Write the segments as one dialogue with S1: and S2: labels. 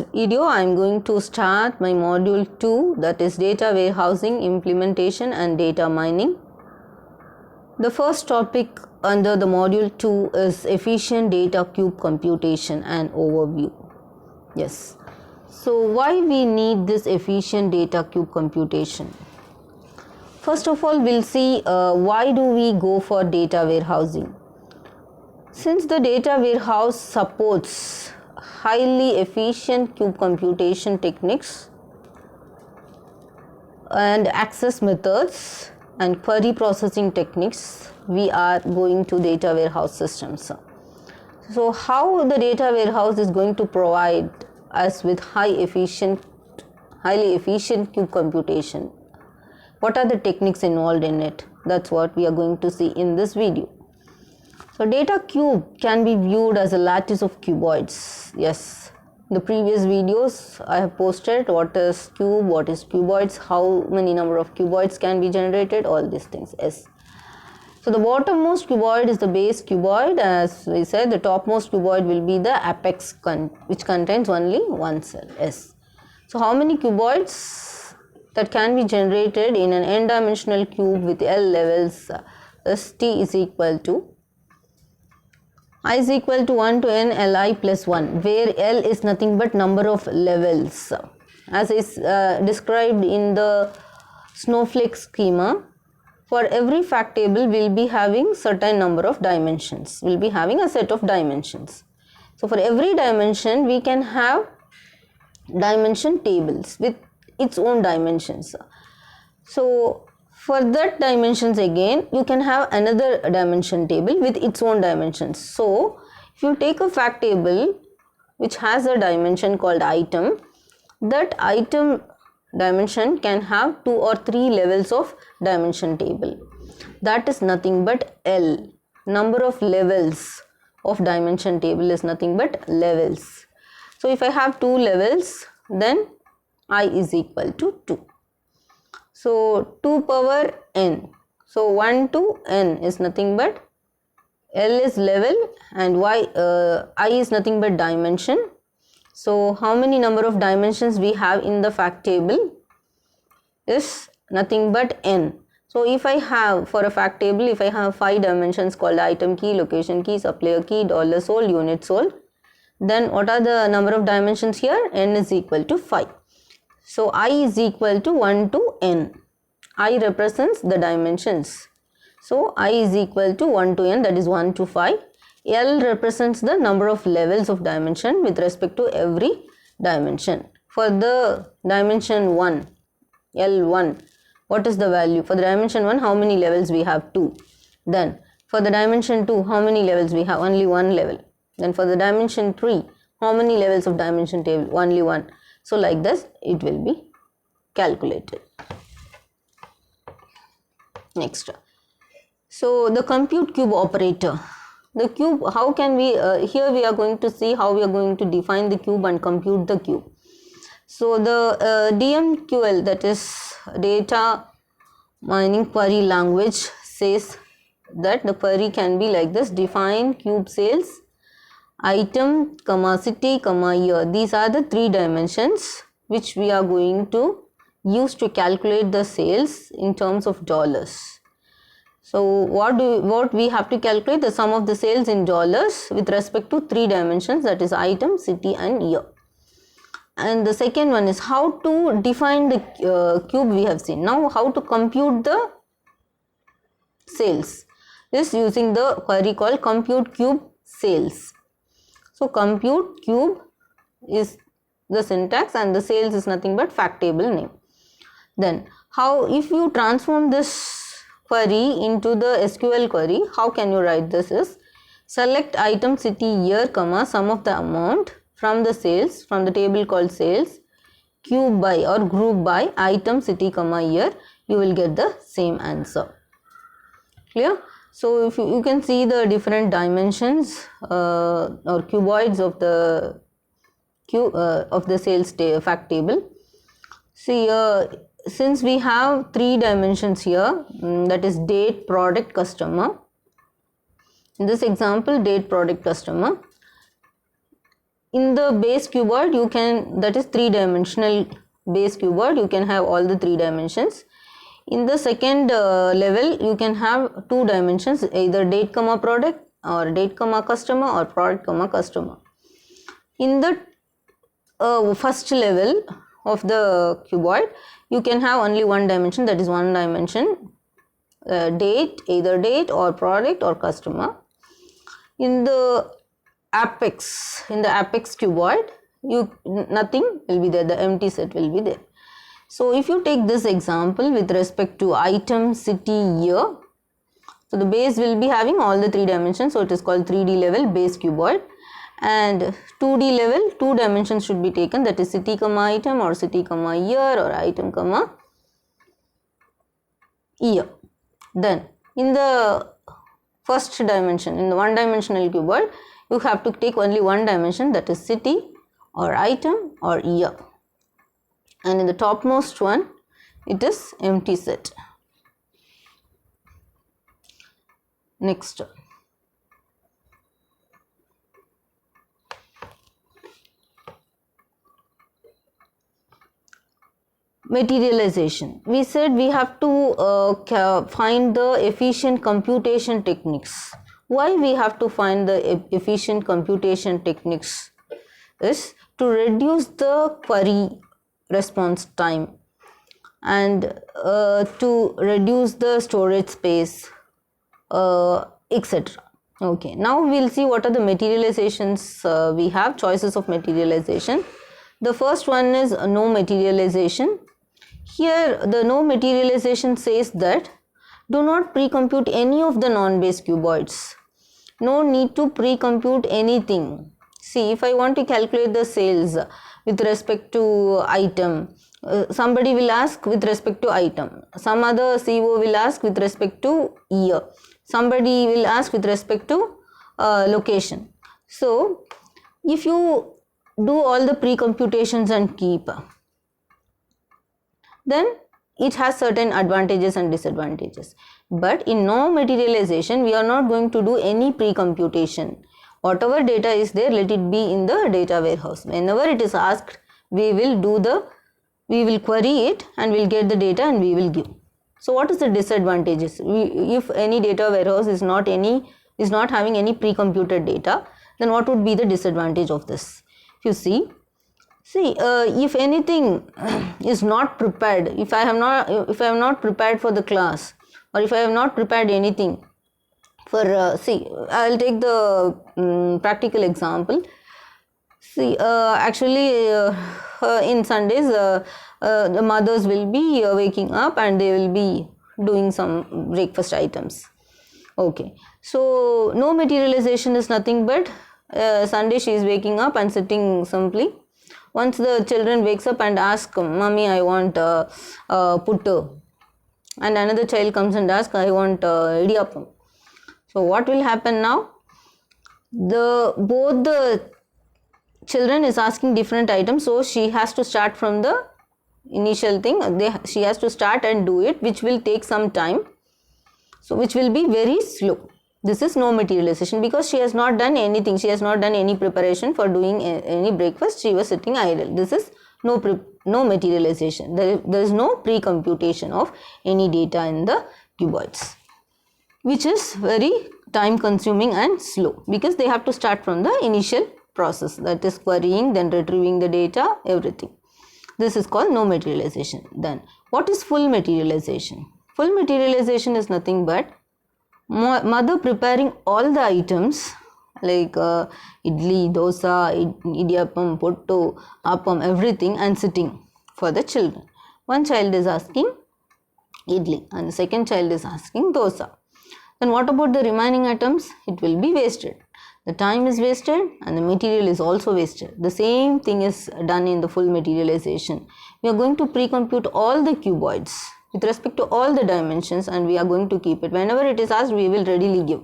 S1: Video I am going to start my module 2, that is data warehousing, implementation and data mining. The first topic under the module 2 is efficient data cube computation and overview. Yes. So why we need this efficient data cube computation? First of all, we'll see why do we go for data warehousing. Since the data warehouse supports highly efficient cube computation techniques and access methods and query processing techniques, we are going to data warehouse systems. So how the data warehouse is going to provide us with highly efficient cube computation? What are the techniques involved in it? That's what we are going to see in this video. So data cube can be viewed as a lattice of cuboids. Yes, in the previous videos I have posted what is cube, what is cuboids, how many number of cuboids can be generated, all these things. Yes. So the bottommost cuboid is the base cuboid. As we said, the topmost cuboid will be the apex which contains only one cell. Yes. So how many cuboids that can be generated in an n-dimensional cube with L levels is T is equal to I is equal to 1 to n Li plus 1, where L is nothing but number of levels, as is described in the snowflake schema. For every fact table, we will be having certain number of dimensions. We will be having a set of dimensions. So for every dimension, we can have dimension tables with its own dimensions. So for that dimensions again, you can have another dimension table with its own dimensions. So if you take a fact table which has a dimension called item, that item dimension can have 2 or 3 levels of dimension table. That is nothing but L. Number of levels of dimension table is nothing but levels. So if I have 2 levels, then I is equal to 2. So 2 power n. So 1 to n is nothing but L is level and I is nothing but dimension. So how many number of dimensions we have in the fact table is nothing but n. So if I have, for a fact table, if I have 5 dimensions called item key, location key, supplier key, dollar sold, unit sold, then what are the number of dimensions here? N is equal to 5. So I is equal to 1 to n. I represents the dimensions. So I is equal to 1 to n, that is 1 to 5. L represents the number of levels of dimension with respect to every dimension. For the dimension 1, L1, what is the value? For the dimension 1, how many levels we have? 2. Then for the dimension 2, how many levels we have? Only 1 level. Then for the dimension 3, how many levels of dimension table? Only 1. So like this it will be calculated. Next. So the compute cube operator. The cube, how can we, here we are going to see how we are going to define the cube and compute the cube. So the DMQL, that is data mining query language, says that the query can be like this: define cube sales, item, city, year. These are the 3 dimensions which we are going to use to calculate the sales in terms of dollars. So what we have to calculate? The sum of the sales in dollars with respect to 3 dimensions, that is item, city and year. And the second one is how to define the cube we have seen. Now how to compute the sales is using the query called compute cube sales. So compute cube is the syntax and the sales is nothing but fact table name. Then how, if you transform this query into the SQL query, how can you write this? Is select item, city, year, sum of the amount from the sales, from the table called sales, cube by or group by item, city, year, you will get the same answer. Clear? So if you can see the different dimensions or cuboids of the sales fact table. See, since we have 3 dimensions here, that is date, product, customer. In this example, date, product, customer. in the base cuboid you can, that is 3-dimensional base cuboid, you can have all the 3 dimensions. In the second level you can have 2 dimensions, either date comma product or date comma customer or product comma customer. In the first level of the cuboid you can have only 1 dimension, that is 1 dimension, date, either date or product or customer. In the apex cuboid nothing will be there, the empty set will be there. So if you take this example with respect to item, city, year, so the base will be having all the 3 dimensions, so it is called 3D level base cuboid. And 2D level, 2 dimensions should be taken, that is city comma item or city comma year or item comma year. Then in the first dimension, in the 1-dimensional cuboid, you have to take only 1 dimension, that is city or item or year. And in the topmost one it is empty set. Next, materialization. We said we have to find the efficient computation techniques. Why we have to find the efficient computation techniques is to reduce the query response time and to reduce the storage space, etc. Okay, now we will see what are the materializations we have, choices of materialization. The first one is no materialization. Here the no materialization says that do not pre-compute any of the non-base cuboids. No need to pre-compute anything. See, if I want to calculate the sales with respect to item, somebody will ask with respect to item, some other CO will ask with respect to year, somebody will ask with respect to location. So if you do all the pre-computations and keep, then it has certain advantages and disadvantages. But in no materialization we are not going to do any pre-computation. Whatever data is there, let it be in the data warehouse. Whenever it is asked, we will query it and we'll get the data and we will give. So what is the disadvantages? If any data warehouse is not having any pre-computed data, then what would be the disadvantage of this? If you see, if anything is not prepared, if I have not prepared for the class, or if I have not prepared anything for I will take the practical example. See, actually in Sundays the mothers will be waking up and they will be doing some breakfast items. Okay, so no materialization is nothing but Sunday she is waking up and sitting simply. Once the children wakes up and ask, "Mommy, I want puttu," and another child comes and asks, "I want idiyappam." So what will happen now? Both the children is asking different items, so she has to start from the initial thing. She has to start and do it, which will take some time. So which will be very slow. This is no materialization because she has not done anything. She has not done any preparation for doing any breakfast. She was sitting idle. This is no materialization. There is no pre-computation of any data in the cuboids, which is very time consuming and slow because they have to start from the initial process, that is querying, then retrieving the data, everything. This is called no materialization. Then what is full materialization? Full materialization is nothing but mother preparing all the items like idli, dosa, idiyappam, puttu, appam, everything, and sitting for the children. One child is asking idli and the second child is asking dosa. Then what about the remaining items? It will be wasted. The time is wasted and the material is also wasted. The same thing is done in the full materialization. We are going to pre-compute all the cuboids with respect to all the dimensions and we are going to keep it. Whenever it is asked, we will readily give.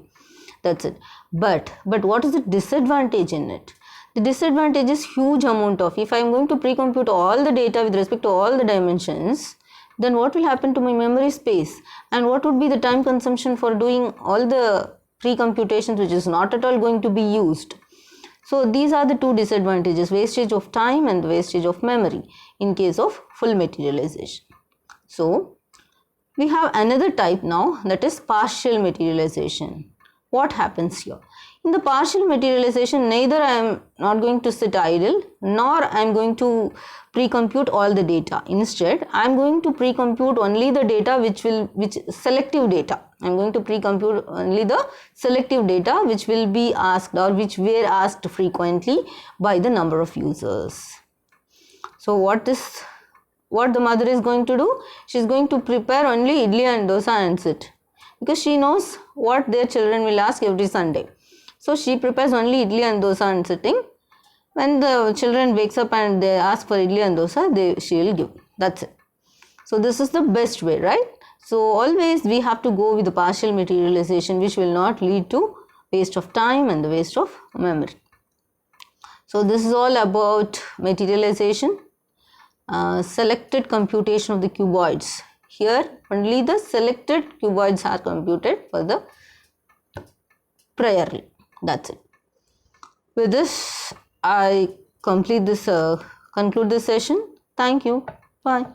S1: That's it. But what is the disadvantage in it? The disadvantage is huge amount of, if I am going to pre-compute all the data with respect to all the dimensions, then what will happen to my memory space? And what would be the time consumption for doing all the pre-computations which is not at all going to be used? So these are the two disadvantages, wastage of time and the wastage of memory in case of full materialization. So we have another type now, that is partial materialization. What happens here? In the partial materialization, neither I am not going to sit idle nor I am going to pre-compute all the data. Instead, I am going to pre-compute only the data which selective data. I am going to pre-compute only the selective data which will be asked or which were asked frequently by the number of users. So what the mother is going to do? She is going to prepare only idli and dosa and sit, because she knows what their children will ask every Sunday. So she prepares only idli and dosa and sitting. When the children wakes up and they ask for idli and dosa, she will give. That's it. So this is the best way, right? So always we have to go with the partial materialization, which will not lead to waste of time and the waste of memory. So this is all about materialization. Selected computation of the cuboids. Here only the selected cuboids are computed for the priorly. That's it. With this, I conclude this session. Thank you. Bye.